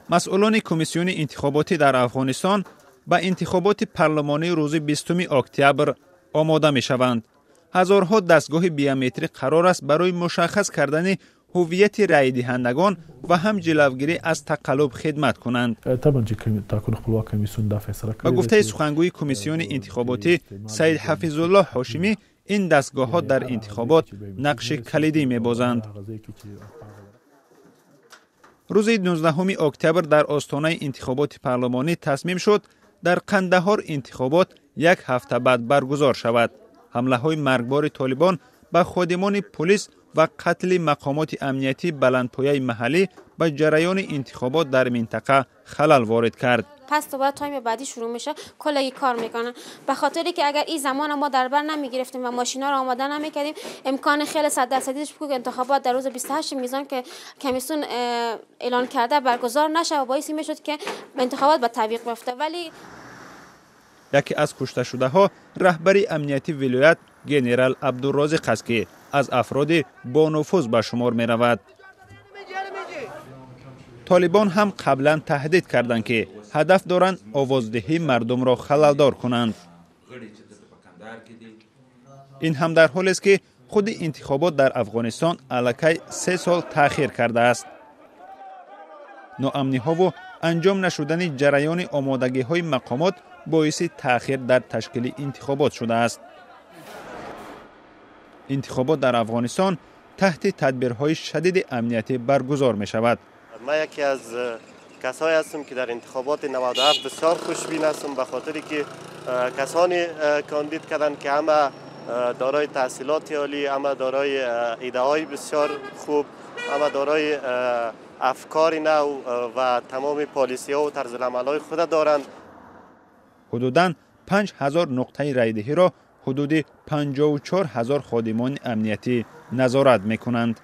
مسئولان کمیسیون انتخاباتی در افغانستان به انتخابات پارلمانی روز 20 اکتبر آماده می شوند. هزارها دستگاه بیومتری قرار است برای مشخص کردن هویت رای دهندگان و هم جلوگیری از تقلب خدمت کنند. با گفته سخنگوی کمیسیون انتخاباتی سید حفیظالله هاشمی، این دستگاه ها در انتخابات نقش کلیدی می بازند. روز 19 اکتبر در آستانه انتخابات پارلمانی تصمیم شد در قندهار انتخابات یک هفته بعد برگزار شود. حمله های مرگبار طالبان به خادمان پلیس و قتل مقامات امنیتی بلندپایه محلی به جریان انتخابات در منطقه خلل وارد کرد. پس دوباره تایم بعدی شروع میشه، کلی کار میکنن. به خاطری که اگر این زمان ما در بر نمیگرفتیم و ماشینا رو آماده نمیکردیم، امکان خیلی 100% بود که انتخابات در روز 28 میزان که کمیسیون اعلان کرده برگزار نشه و باعث میشد که انتخابات به تعویق بیفته. ولی یکی از کشته شده ها رهبری امنیتی ولایت گنرال عبدالرازق است که از افراد با نفوذ به شمار می رود. طالبان هم قبلا تهدید کردند که هدف دارند آوازدهی مردم را خللدار کنند. این هم در حالی است که خود انتخابات در افغانستان الکی 3 سال تأخیر کرده است. ناامنی ها و انجام نشدن جریان آمادگی های مقامات باعث تأخیر در تشکیل انتخابات شده است. انتخابات در افغانستان تحت تدبیرهای شدید امنیتی برگزار می شود. من یکی از کسایی هستم که در انتخابات 97 بسیار خوشبین هستم، به خاطری که کسانی کاندید کردند که همه دارای تحصیلات عالی، همه دارای ایده های بسیار خوب، همه دارای افکار نو و تمام پالیسی ها و طرز عمل های خود دارند. حدوداً 5000 نقطه رایدهی را حدود 54000 خادمان امنیتی نظارت میکنند.